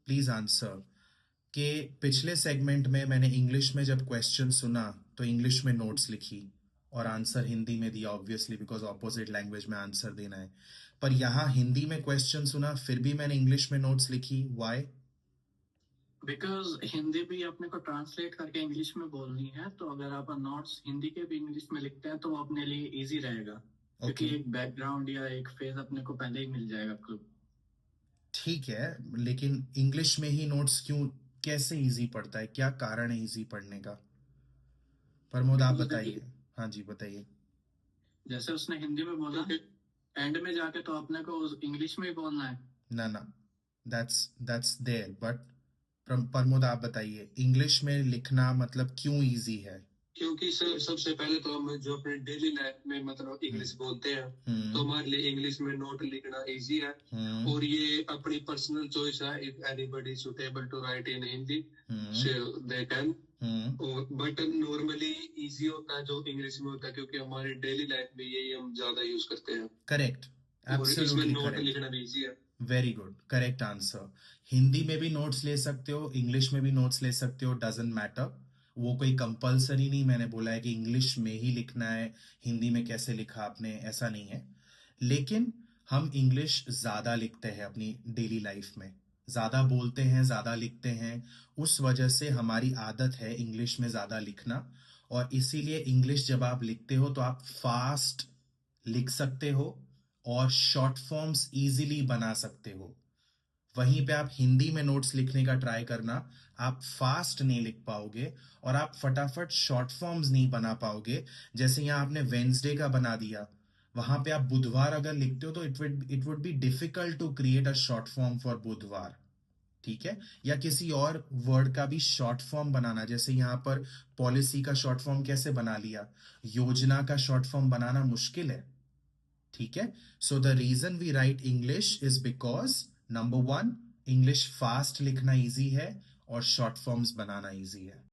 Please answer कि पिछले segment में मैंने इंग्लिश में जब क्वेश्चन सुना तो इंग्लिश में नोट्स लिखी और आंसर हिंदी में दिया, ऑब्वियसली बिकॉज ऑपोजिट लैंग्वेज में आंसर देना है। पर यहाँ हिंदी में क्वेश्चन सुना फिर भी मैंने इंग्लिश में नोट्स लिखी, व्हाई? बिकॉज हिंदी भी अपने को ट्रांसलेट करके इंग्लिश में बोलनी है, तो अगर आप नोट्स हिंदी के भी इंग्लिश में लिखते हैं तो वो अपने लिए इजी रहेगा, ओके, क्योंकि एक बैकग्राउंड या एक फेज अपने को पहले ही मिल जाएगा क्लू। ठीक है, लेकिन इंग्लिश में ही नोट्स क्यों, कैसे इजी पड़ता है, क्या कारण है इजी पढ़ने का? प्रमोद आप बिकॉज बताइए। देखिए, हाँ जी बताइए। जैसे उसने हिंदी में बोला, एंड में जाके तो अपने को इंग्लिश में ही बोलना है। ना ना, दैट्स देयर बट प्रमोद आप बताइए, इंग्लिश में लिखना मतलब क्यों इजी है? क्योंकि सर सबसे पहले तो हम जो अपने डेली लाइफ में मतलब इंग्लिश बोलते हैं, तो हमारे लिए इंग्लिश में नोट लिखना इजी है। और ये अपनी पर्सनल चॉइस है, if anybody suitable to write in Hindi they can. और बट नॉर्मली इजी होता है जो इंग्लिश में होता है, क्योंकि हमारे डेली लाइफ में यही हम ज्यादा यूज करते हैं। करेक्ट, और इसमें एब्सोल्युटली नोट करेक्ट, लिखना भी इजी है। Very good, correct answer. Hindi में भी नोट्स ले सकते हो, इंग्लिश में भी नोट्स ले सकते हो, डजंट मैटर। वो कोई कंपलसरी नहीं मैंने बोला है कि इंग्लिश में ही लिखना है, हिंदी में कैसे लिखा आपने, ऐसा नहीं है। लेकिन हम इंग्लिश ज्यादा लिखते हैं अपनी डेली लाइफ में, ज्यादा बोलते हैं, ज्यादा लिखते हैं। उस वजह से हमारी आदत है इंग्लिश में ज्यादा लिखना, और इसीलिए इंग्लिश जब आप लिखते हो तो आप फास्ट लिख सकते हो और शॉर्ट फॉर्म्स इजीली बना सकते हो। वहीं पे आप हिंदी में नोट्स लिखने का ट्राई करना, आप फास्ट नहीं लिख पाओगे और आप फटाफट शॉर्ट फॉर्म्स नहीं बना पाओगे। जैसे यहां आपने वेंसडे का बना दिया, वहां पे आप बुधवार अगर लिखते हो तो it would be difficult to create a short form for बुधवार, ठीक है? या किसी और वर्ड का भी शॉर्ट फॉर्म बनाना, जैसे यहां पर पॉलिसी का शॉर्ट फॉर्म कैसे बना लिया, योजना का शॉर्ट फॉर्म बनाना मुश्किल है, ठीक है? So the reason we write English is because number one, English fast लिखना इजी है और शॉर्ट फॉर्म्स बनाना इजी है।